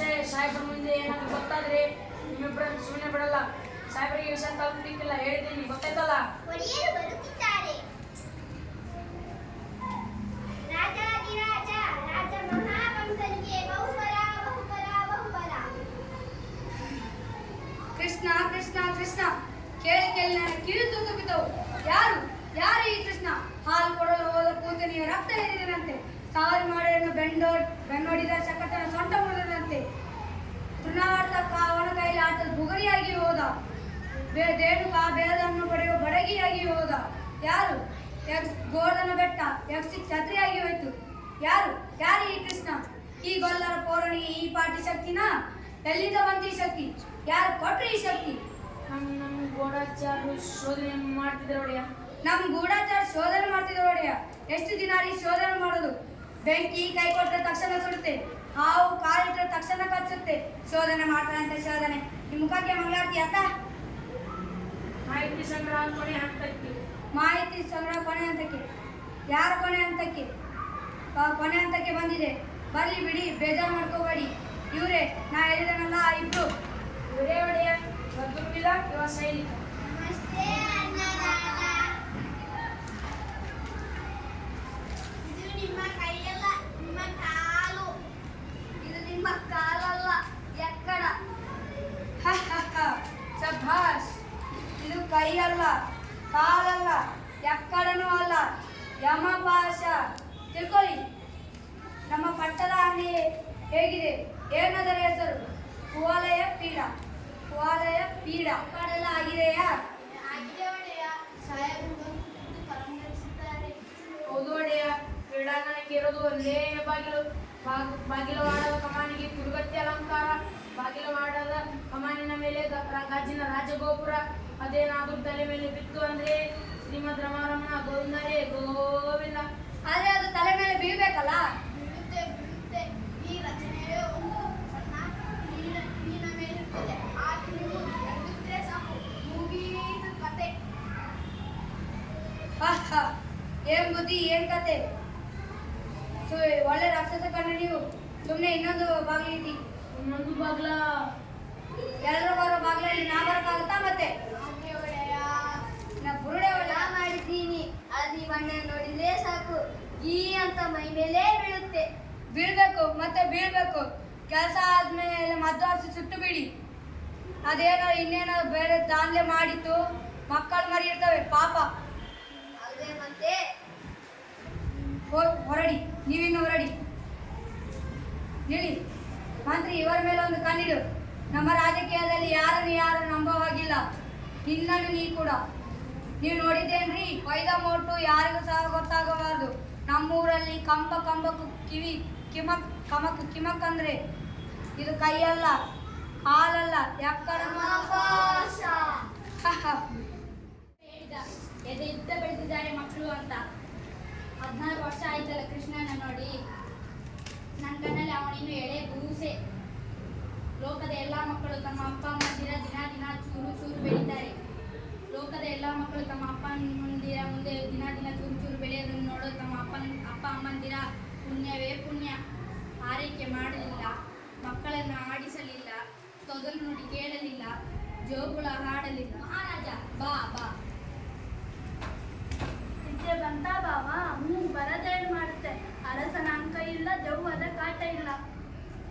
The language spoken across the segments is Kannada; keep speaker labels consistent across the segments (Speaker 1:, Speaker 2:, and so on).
Speaker 1: ವಿಷಯ ಸಾಹೇಬ್ರ ಮುಂದೆ ಏನಾದ್ರು ಗೊತ್ತಾದ್ರೆ ನಿಮ್ಮಿಬ್ಬರನ್ನು ಸುಮ್ಮನೆ ಬಿಡಲ್ಲ. ಸಾಹೇಬರಿಗೆ ವಿಷಯ ತಲುಪಲಿಕ್ಕಿಲ್ಲ, ಹೇಳಿದ್ದೀನಿ, ಗೊತ್ತಾಯ್ತಲ್ಲ?
Speaker 2: ಒಡೆಯರು ಬರುತ್ತಿದ್ದಾರೆ. ರಾಜಾಧಿರಾಜ ರಾಜ ಮಹಾವಂಶನಿಗೆ ಬಹುಬಲ ಬಹುಬಲ ಬಹುಬಲ.
Speaker 3: ಕೃಷ್ಣ ಕೃಷ್ಣ ಕೃಷ್ಣ ಕೇಳಿ ಕೇಳಿ ನನ್ನ ಕಿವಿ ತೂತು ಬಿದ್ದವು. ಯಾರು ಯಾರು ಈ ಕೃಷ್ಣ? ಹಾಲು ಕೊಡಲು ಹೋದ ಕೂತನಿಯ ರಕ್ತ ಏರಿದನಂತೆ, ಸಾವಿರ ಮಾಡೆಯನ್ನು ಬೆನ್ನೋಡಿದ ಶಕಟನ ಸೊಂಟ ಮುರಿದನಂತೆ, ತೃಣಾರ್ಥ ಅವನ ಕೈಲಿ ಆಟದ ಬುಗರಿಯಾಗಿ ಹೋದ, ದೇಣುಕ ಬೇದನ್ನು ಪಡೆಯುವ ಬಡಗಿಯಾಗಿ ಹೋದ. ಯಾರು? ಗೋರ್ಧನ ಬೆಟ್ಟ ಯಕ್ಷಿ ಛತ್ರಿಯಾಗಿ ಹೋಯ್ತು. ಯಾರು ಯಾರು ಈ ಕೃಷ್ಣ? ಈ ಗೊಲ್ಲರ ಪೌರಣಿಗೆ ಈ ಪಾಟಿ ಶಕ್ತಿನ? ಎಲ್ಲಿಂದ ಬಂತು ಈ ಶಕ್ತಿ? ಯಾರು ಕೊಟ್ರಿ ಈ ಶಕ್ತಿ?
Speaker 1: ನಮ್ಮ ಗೂಢಚಾರರು ಶೋಧನೆ ಮಾಡ್ತಿದ್ರು ಒಡೆಯ.
Speaker 3: ನಮ್ ಗೂಢಚಾರ ಶೋಧನೆ ಮಾಡ್ತಿದ್ರು ಒಡೆಯ. ಎಷ್ಟು ದಿನ ಈ ಶೋಧನೆ ಮಾಡೋದು? ಬೆಂಕಿ ಕೈ ಕೊಟ್ಟರೆ ತಕ್ಷಣ ಸುಡುತ್ತೆ, ಹಾವು ಕಾಲಿಟ್ಟರೆ ತಕ್ಷಣ ಕಚ್ಚುತ್ತೆ. ಶೋಧನೆ ಮಾಡ್ತಾರಂತೆ ಶೋಧನೆ. ನಿಮ್ಮ ಮುಖಕ್ಕೆ ಮಂಗಳಾರತಿ ಅಕ್ಕ.
Speaker 1: ಮಾಹಿತಿ ಸಂಗ್ರಹ ಕೊನೆ ಹಂತಕ್ಕೆ.
Speaker 3: ಮಾಹಿತಿ ಸಂಗ್ರಹ ಕೊನೆ ಹಂತಕ್ಕೆ. ಯಾರ ಕೊನೆ ಹಂತಕ್ಕೆ? ಕೊನೆ ಹಂತಕ್ಕೆ ಬಂದಿದೆ. ಬರ್ಲಿ ಬಿಡಿ, ಬೇಜಾರು ಮಾಡ್ಕೋಬೇಡಿ. ಇವರೇ ನಾ ಹೇಳಿದನಲ್ಲ ಇಬ್ರು.
Speaker 1: ಇವರೇ ಒಡೆಯ, ದುರ್ವಿಧ ಇವ ಸೈನಿಕ.
Speaker 2: ನಮಸ್ತೆ ಅನ್ನದಾತ. ಇದು ನಿಮ್ಮ ಕೈಯಲ್ಲ, ನಿಮ್ಮ ಕಾಲು.
Speaker 3: ಇದು ನಿಮ್ಮ ಕಾಲಲ್ಲ, ಎಕ್ಕಡ. ಶಭಾಷ್. ಇದು ಕೈ ಅಲ್ಲ, ಕಾಲಲ್ಲ, ಎಕ್ಕಡನೂ ಅಲ್ಲ, ಯಮಪಾಶ. ತಿಳ್ಕೊಳ್ಳಿ. ನಮ್ಮ ಪಟ್ಟದ ಅಂಗಡಿ ಹೇಗಿದೆ? ಏನದರ ಹೆಸರು? ಕುವಾಲಯ ಪೀಡ. ಕುವಾಲಯ ಪೀಡ ಕಡೆಲ್ಲ ಆಗಿದೆಯಾ?
Speaker 2: ಆಗಿದೆ ಒಡೆಯ. ಸಾಹೇಬರು ಬಂದು ಪರಾಮರ್ಶಿಸುತ್ತಾರೆ.
Speaker 1: ಹೌದು ಒಡೆಯ, ಕ್ರೀಡಾಂಗಣಕ್ಕೆ ಇರೋದು ಒಂದೇ ಬಾಗಿಲು. ಬಾಗಿಲವಾಡದ ಕಮಾನಿಗೆ ಕುರುಗತ್ತಿ ಅಲಂಕಾರ, ಬಾಗಿಲವಾಡದ ಕಮಾನಿನ ಮೇಲೆ ಗಾಜಿನ ರಾಜಗೋಪುರ. ಅದೇನಾದ್ರೂ ತಲೆ ಮೇಲೆ ಬಿತ್ತು ಅಂದ್ರೆ ಶ್ರೀಮದ್ ರಮಾರಮಣ ಗೋವಿಂದರೇ ಗೋವಿಂದ.
Speaker 3: ಆದ್ರೆ ಅದು ತಲೆ ಮೇಲೆ ಬೀಳ್ಬೇಕಲ್ಲ.
Speaker 2: ಬಿಡುತ್ತೆ ಬಿಡುತ್ತೆ. ಈ ರಚನೆಯೇ ಒಂದು ಸಣ್ಣ ನೀರಿನ ಮೇಲಿರುತ್ತದೆ. ಆ ತಿರುವು ಎದ್ದಿದ್ರೆ ಸಾಕು, ಮುಗೀತು ಕತೆ.
Speaker 3: ಏನ್ ಬುದ್ಧಿ, ಏನ್ ಕತೆ? ಒಳ್ಳೆ ರಾಕ್ಷಸ ಕಂಡು ನೀವು. ಸುಮ್ಮನೆ ಇನ್ನೊಂದು ಬಾಗಿಲಿಟ್ಟಿ.
Speaker 1: ಇನ್ನೊಂದು ಬಾಗ್ಲ?
Speaker 3: ಎಲ್ಲರೂ ಬರೋ ಬಾಗಿಲಲ್ಲಿ ನಾ ಬರೋಕ್ಕಾಗುತ್ತಾ ಮತ್ತೆ?
Speaker 2: ಹಾಗೆ ಒಡೆಯ.
Speaker 3: ನಾ ಬುರುಡೆ ಒಳ್ಳೆ ಮಾಡಿದ್ದೀನಿ.
Speaker 2: ಹಳದಿ ಬಣ್ಣ ನೋಡಿದ್ರೆ ಸಾಕು, ಈ ಅಂತ ಮೈ ಮೇಲೆ ಬೀಳುತ್ತೆ.
Speaker 3: ಬೀಳ್ಬೇಕು, ಮತ್ತೆ ಬೀಳ್ಬೇಕು. ಕೆಲಸ ಆದ್ಮೇಲೆ ಮದ್ದು ಹಾಕಿ ಸುಟ್ಟು ಬಿಡಿ. ಅದೇನೋ ಇನ್ನೇನೋ ಬೇರೆ ದಾನ್ಲೆ ಮಾಡಿತ್ತು. ಮಕ್ಕಳು ಮರಿ ಇರ್ತವೆ ಪಾಪ.
Speaker 2: ಅಲ್ವೇ ಮತ್ತೆ?
Speaker 3: ಹೊರಡಿ, ನೀವಿನ್ನು ಹೊರಡಿ. ನಿಲ್ಲಿ. ಮಂತ್ರಿ, ಇವರ ಮೇಲೆ ಒಂದು ಕಣ್ಣಿಡು. ನಮ್ಮ ರಾಜಕೀಯದಲ್ಲಿ ಯಾರು ನಂಬೋ ಹಾಗಿಲ್ಲ. ನಿನ್ನನ್ನು ನೀ ಕೂಡ. ನೀವು ನೋಡಿದ್ದೇನ್ರಿ, ಕೊಯ್ದ ಮೋಟು ಯಾರಿಗೂ ಸಹ ಗೊತ್ತಾಗಬಾರ್ದು. ನಮ್ಮೂರಲ್ಲಿ ಕಂಬಕ್ಕೂ ಕಿವಿ ಕಿಮಕ್ ಕಮಕ್ ಕಿಮಕ್ ಅಂದ್ರೆ ಇದು ಕೈಯಲ್ಲ, ಕಾಲಲ್ಲ, ಎಕ್ಕಡ.
Speaker 4: ಎದೆ ಇದ್ದ ಬೆಳೆದಿದ್ದಾರೆ ಮಕ್ಕಳು ಅಂತ. 16 ವರ್ಷ ಆಯ್ತಲ್ಲ ಕೃಷ್ಣನ ನೋಡಿ. ನನ್ನ ಕಣ್ಣಲ್ಲಿ ಅವನಿನ್ನು ಎಳೆ ಬೂಸೆ. ಲೋಕದ ಎಲ್ಲ ಮಕ್ಕಳು ತಮ್ಮ ಅಪ್ಪ ಅಮ್ಮಂದಿರ ದಿನ ದಿನ ಚೂರು ಚೂರು ಬೆಳೀತಾರೆ. ಲೋಕದ ಎಲ್ಲ ಮಕ್ಕಳು ತಮ್ಮ ಅಪ್ಪ ಅಮ್ಮಂದಿರ ಮುಂದೆ ದಿನ ದಿನ ಚೂರು ಚೂರು ಬೆಳೆಯೋದನ್ನು ನೋಡೋದು ತಮ್ಮ ಅಪ್ಪ ಅಮ್ಮಂದಿರ ಪುಣ್ಯವೇ ಪುಣ್ಯ. ಆರೈಕೆ ಮಾಡಲಿಲ್ಲ, ಮಕ್ಕಳನ್ನು ಆಡಿಸಲಿಲ್ಲ, ತೊದಲು ನುಡಿ ಕೇಳಲಿಲ್ಲ, ಜೋಗುಳ ಹಾಡಲಿಲ್ಲ. ಮಹಾರಾಜ ಬಾ ಬಾ.
Speaker 5: ವಿದ್ಯೆ ಬಂತ ಬಾವ? ಬರದೇನು ಮಾಡುತ್ತೆ. ಅರಸನ ಅಂಕ ಇಲ್ಲ, ದೆವ್ವದ ಕಾಟ ಇಲ್ಲ.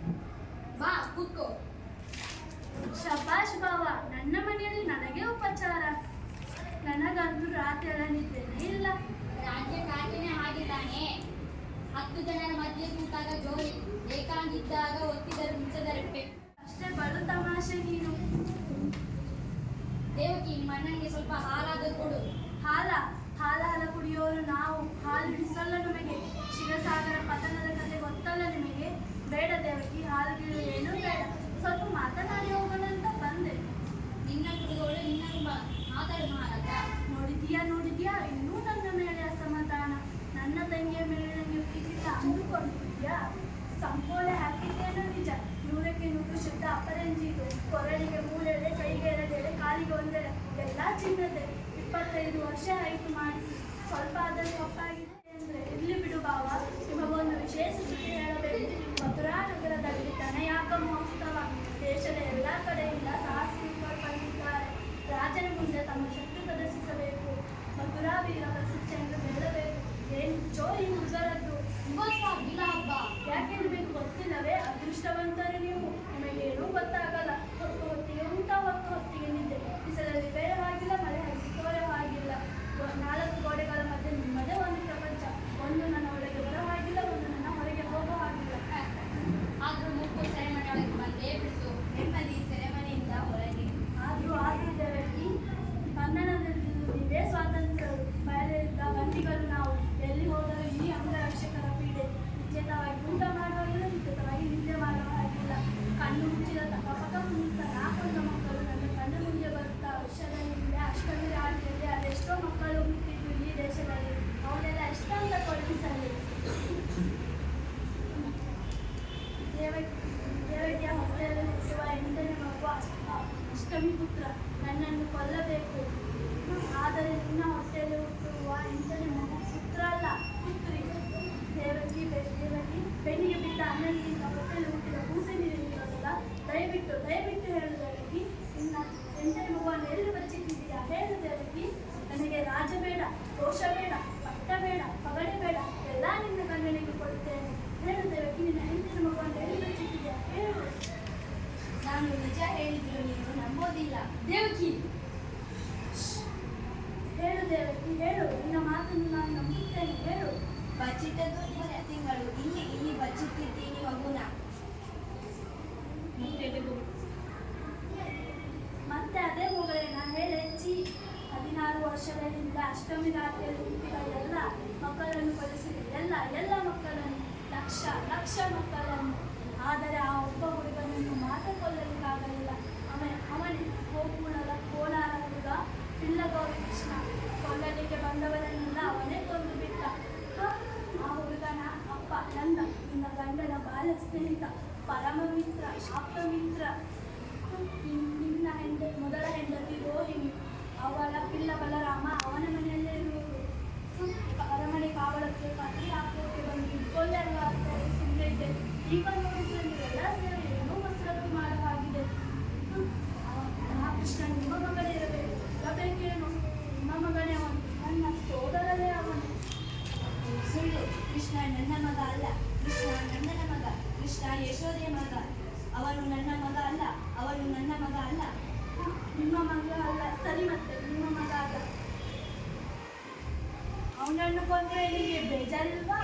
Speaker 4: ಬಾ ಕೂತ್ಕೋ.
Speaker 5: ಶಬಾಷ್ ಬಾವ, ನನ್ನ ಮನೆಯಲ್ಲಿ ನನಗೆ ಉಪಚಾರ. ನನಗಂತೂ ರಾತ್ರಿ ಎಲ್ಲ ನಿದ್ದೆನೇ ಇಲ್ಲ.
Speaker 4: ರಾಜ್ಯ ಕಾರ್ಯನೇ ಆಗಿದ್ದಾನೆ. 10 ಜನರ ಮಧ್ಯೆ ಕೂತಾಗ ಜೋರಿ, ಏಕಾಂಗಿದ್ದಾಗ ಒತ್ತಿದರೆ ಮುಚ್ಚದರೆಪ್ಪೆ.
Speaker 5: ಅಷ್ಟೇ ಬಲು ತಮಾಷೆ ನೀನು.
Speaker 4: ದೇವಕಿ, ನಿಮ್ಮ ಅಣ್ಣನಿಗೆ ಸ್ವಲ್ಪ ಹಾಲಾದರೂ ಕೊಡು.
Speaker 5: ಹಾಲ ಕುಡಿಯೋರು ನಾವು. ಹಾಲು ಹಿಡಿಸಲ್ಲ ನಮಗೆ. ಶಿವಸಾಗರ ಪತನದ ಕಥೆ ಗೊತ್ತಲ್ಲ ನಿಮಗೆ? ಬೇಡ ದೇವಕಿ, ಹಾಲು ಏನೂ ಬೇಡ. ಸ್ವಲ್ಪ ಮಾತನಾಡಿ ಹೋಗೋಣ ಅಂತ ಬಂದೆ.
Speaker 4: ನಿನ್ನ ಕುಡಿದೋಳು ನಿನ್ನ ಮಾತಾಡು ಮಹಾರಾಜ.
Speaker 5: ನೋಡಿದ್ಯಾ ಇನ್ನೂ ನನ್ನ ಮೇಲೆ ಅಸಮಾಧಾನ. ನನ್ನ ತಂಗಿಯ ಮೇಲೆ ನನಗೆ ಪ್ರೀತಿತ ಅಂದುಕೊಂಡಿದ್ಯಾ? ಸಂಪೋಳೆ ಹಾಕಿದ್ದೇನೋ ನಿಜ. 100ಕ್ಕೆ 100 ಶಬ್ದ ಅಪರಂಜಿದು. ಕೊರಳಿಗೆ 3 ಎಳೆ, ಕೈಗೆ 2 ಎಳೆ, ಕಾಲಿಗೆ 1 ಎಳೆ, ಎಲ್ಲ ಚಿನ್ನದೆ. 25 ವರ್ಷ ಆಯಿತು ಮಾಡಿಸಿ. ಸ್ವಲ್ಪ ಅದನ್ನು ತಪ್ಪಾಗಿದೆ ಅಂದ್ರೆ ಇರ್ಲಿ ಬಿಡು ಬಾವ. ನಿಮಗೊಂದು ವಿಶೇಷ ಸುದ್ದಿ ಹೇಳಬೇಕು. ಮಥುರಾ ನಗರದಲ್ಲಿ ಘನಯಾಗ ಮಹೋತ್ಸವ. ದೇಶದ ಎಲ್ಲ ಕಡೆಯಿಂದ ಸಾಹಸಿಗರು ಬಂದಿದ್ದಾರೆ. ರಾಜನ ಮುಂದೆ ತಮ್ಮ ಶಕ್ತಿ ಪ್ರದರ್ಶಿಸಬೇಕು. ಮಧುರಾ ವೀರ ಪ್ರಶಸ್ತಿಯನ್ನು ಗೆಲ್ಲಬೇಕು. ಏನು ಚೋರಿ ಹುಡುಗರದ್ದು
Speaker 4: ಇವತ್ತು ಹಬ್ಬ.
Speaker 5: ಯಾಕೆಂದು ಗೊತ್ತಿಲ್ಲವೇ? ಅದೃಷ್ಟವಂತರು ನೀವು. ನಿಮಗೇನೂ ಗೊತ್ತಾಗಲ್ಲ. ಹೊತ್ತು ಹೊತ್ತಿಗೆ ಊಟ, ಹೊತ್ತು ಹೊತ್ತಿಗೆ ನಿದ್ದೆ. ಬಿಸಿಲಲ್ಲಿ ಬೇಡವಾಗಿಲ್ಲ, ಮಳೆ ತೋರವಾಗಿಲ್ಲ. ನಾಲ್ಕು ಗೋಡೆಗಳ ಮಧ್ಯೆ ನಿಮ್ಮದೇ ಒಂದು ಪ್ರಪಂಚ. ಒಂದು ನನ್ನ ಒಳಗೆ ಬರೋ ಹಾಗಿಲ್ಲ, ಒಂದು ನನ್ನ ಹೊರಗೆ ಹೋಗೋ ಹಾಗಿಲ್ಲ.
Speaker 4: ಆದ್ರೂ ಮುಕ್ಕು ಸೆರೆಮನೆಯೊಳಗೆ ಬಂದೇ ಬಿಡ್ತು. ನೆಮ್ಮದಿ ಸೆರೆಮನೆಯಿಂದ ಹೊರಗೆ.
Speaker 5: ಆದ್ರೂ ದೇವರಿಗೆ ಕನ್ನಡದಲ್ಲಿ ಇದೇ ಸ್ವಾತಂತ್ರ್ಯರು. ಬಯಲಿದ್ದ ಬಂದಿಗಳು ನಾವು. ಎಲ್ಲಿ ಹೋದರೂ ಈ ಅಂಗರಕ್ಷಕರ ಪೀಡೆ. ನಿಶ್ಚಿತವಾಗಿ ಊಟ ಮಾಡುವಾಗಿಲ್ಲ, ನಿಶ್ಚಿತವಾಗಿ ನಿದ್ದೆ ಮಾಡುವ ಹಾಗಿಲ್ಲ. ಕಣ್ಣು ಮುಚ್ಚಿದ ಕಪಟ ಮುಗಿದ ನಾಲ್ಕೊಂಡ ಮಕ್ಕಳು ನನ್ನ ಕಣ್ಣು ಮುಂದೆ ಬರುತ್ತಾ ವರ್ಷದಲ್ಲಿ ಅಷ್ಟಮಿ ರಾತ್ರಿಯಲ್ಲಿ ಅದೆಷ್ಟೋ ಮಕ್ಕಳು ಹುಟ್ಟಿದ್ದು ಈ ದೇಶದಲ್ಲಿ. ಅವನ್ನೆಲ್ಲ ಎಷ್ಟಂತ ಕೊಡಿಸಲಿ. ದೇವಕಿಯ ಹೊಟ್ಟೆಯಲ್ಲಿ ಹುಟ್ಟುವ 8ನೇ ಮಗು ಅಷ್ಟಮಿ ಪುತ್ರ. ನನ್ನನ್ನು ಕೊಲ್ಲಬೇಕು. ಆದರೆ ನಿನ್ನ ಹೊಟ್ಟೆಯಲ್ಲಿ ಹುಟ್ಟುವ 8ನೇ ಮಗು ಪುತ್ರ ಅಲ್ಲ, ಪುತ್ರಿ. ದೇವಕಿ ಬೆನ್ನಿಗೆ ಬಿದ್ದ ಅನ್ನಕ್ಕಿಂತ ಹೊಟ್ಟೆಯಲ್ಲಿ ಹುಟ್ಟಿದ ಕೂಸೆ ನೀರಿರುತ್ತಲ್ಲ. ದಯವಿಟ್ಟು ಹೇಳು ದೇವಕಿ, ನಿನ್ನ 8ನೇ ಮಗುವನ್ನು ಎಲ್ಲಿ ಬಚ್ಚಿಟ್ಟಿದ್ದೀಯಾ? ಹೇಳು ದೇವಕಿ. ನನಗೆ ರಾಜ ಬೇಡ, ದೋಷ ಬೇಡ, ಪಟ್ಟ ಬೇಡ, ಪಗಡೆ ಬೇಡ, ಎಲ್ಲ ನಿನ್ನ ಕಣ್ಣನಿಗೆ ಕೊಡುತ್ತೇನೆ. ಹೇಳು ದೇವಕಿ, ನಿನ್ನ 8ನೇ ಮಗುವನ್ನು ಎಲ್ಲಿ ಬಚ್ಚಿಟ್ಟಿದ್ದೀಯಾ? ಹೇಳು.
Speaker 4: ನಾನು ನಿಜ ಹೇಳಿದ್ರು ನೀನು ನಂಬೋದಿಲ್ಲ.
Speaker 3: ದೇವಕಿ,
Speaker 5: ಹೇಳು ದೇವಕಿ, ಹೇಳು. ನಿನ್ನ ಮಾತನ್ನು ನಾನು ನಂಬುತ್ತೇನೆ. ಹೇಳು.
Speaker 4: ಬಚ್ಚಿಟ್ಟದ್ದು ನಿಜ. ತಿಂಗಳು ಇಲ್ಲಿ ಬಚ್ಚಿಟ್ಟಿದ್ದೀನಿ ಮಗುನ.
Speaker 5: ಮತ್ತೆ ಅದೇ ಮಗಳೇನ? ಹೇಳೆಚ್ಚಿ. 16 ವರ್ಷದ ಹಿಂದೆ ಅಷ್ಟಮಿ ರಾತ್ರಿಯಲ್ಲಿ ಹುಟ್ಟಿದ ಎಲ್ಲ ಮಕ್ಕಳನ್ನು ಕೊಲಿಸಿದೆ. ಎಲ್ಲ ಮಕ್ಕಳನ್ನು, ಲಕ್ಷ ಮಕ್ಕಳನ್ನು. ಆದರೆ ಆ ಒಬ್ಬ ಹುಡುಗನನ್ನು ಮಾತ್ರ ಕೊಲ್ಲಲಿಕ್ಕಾಗಲಿಲ್ಲ. ಅವನೇ ಗೋಕುಲದ ಕೋಲಾರ ಹುಡುಗ ಪಿಲ್ಲಗೌರಿ ಕೃಷ್ಣ. ಕೊಲ್ಲಲಿಕ್ಕೆ ಬಂದವರನ್ನೆಲ್ಲ ಅವನೇ ಕೊಂದು ಬಿಟ್ಟ. ಆ ಹುಡುಗನ ಅಪ್ಪ ನಿನ್ನ ಗಂಡನ ಬಾಲ್ಯ ಸ್ನೇಹಿತ, ಪರಮ ಮಿತ್ರ, ಆಪ್ತ ಮಿತ್ರ. ನಿನ್ನ ಮೊದಲ ಹೆಂಡತಿ ರೋಹಿಣಿ. ಅವಳ ಪಿಲ್ಲ ಬಲರಾಮ ಅವನ ಮನೆಯಲ್ಲೇ ಇರುವುದು. ಅರಮನೆ ಕಾವಲಕ್ಕೆ ಕತ್ತಿ ಹಾಕೋಕೆ ಬಂದು ಇಟ್ಕೊಳ್ಳಲ್ಲ ಸುಮ್ಮನೆ. ಈಗ ನೋಡಿದ್ರೆ ನೀವೆಲ್ಲ ಸೇರಿ ಏನೋ ಕಸರತ್ತು ಮಾಡೋ ಹಾಗಿದೆ. ಆ ಕೃಷ್ಣ ನಿಮ್ಮ ಮಗಳೇ ಇರಬೇಕು. ಇರಬೇಕೇನು? ನಿಮ್ಮ ಮಗನೇ ಅವನು. ನನ್ನ ಸೋದರನೇ ಅವನು.
Speaker 4: ಸುಳ್ಳು. ಕೃಷ್ಣ ನನ್ನ ಮಗ ಅಲ್ಲ. ಕೃಷ್ಣ ನನ್ನನ ಮಗ. ಕೃಷ್ಣ ಯಶೋದೆಯ ಮಗ. ಅವನು ನನ್ನ ಮಗ ಅಲ್ಲ.
Speaker 5: ನಿಮ್ಮ ಮಗ ಅಲ್ಲ. ಸರಿ, ಮತ್ತೆ ನಿಮ್ಮ ಮಗ ಅಲ್ಲ. ಅವನನ್ನು ಕೊಂದ್ರೆ ನಿಮಗೆ ಬೇಜಾರಿಲ್ವಾ?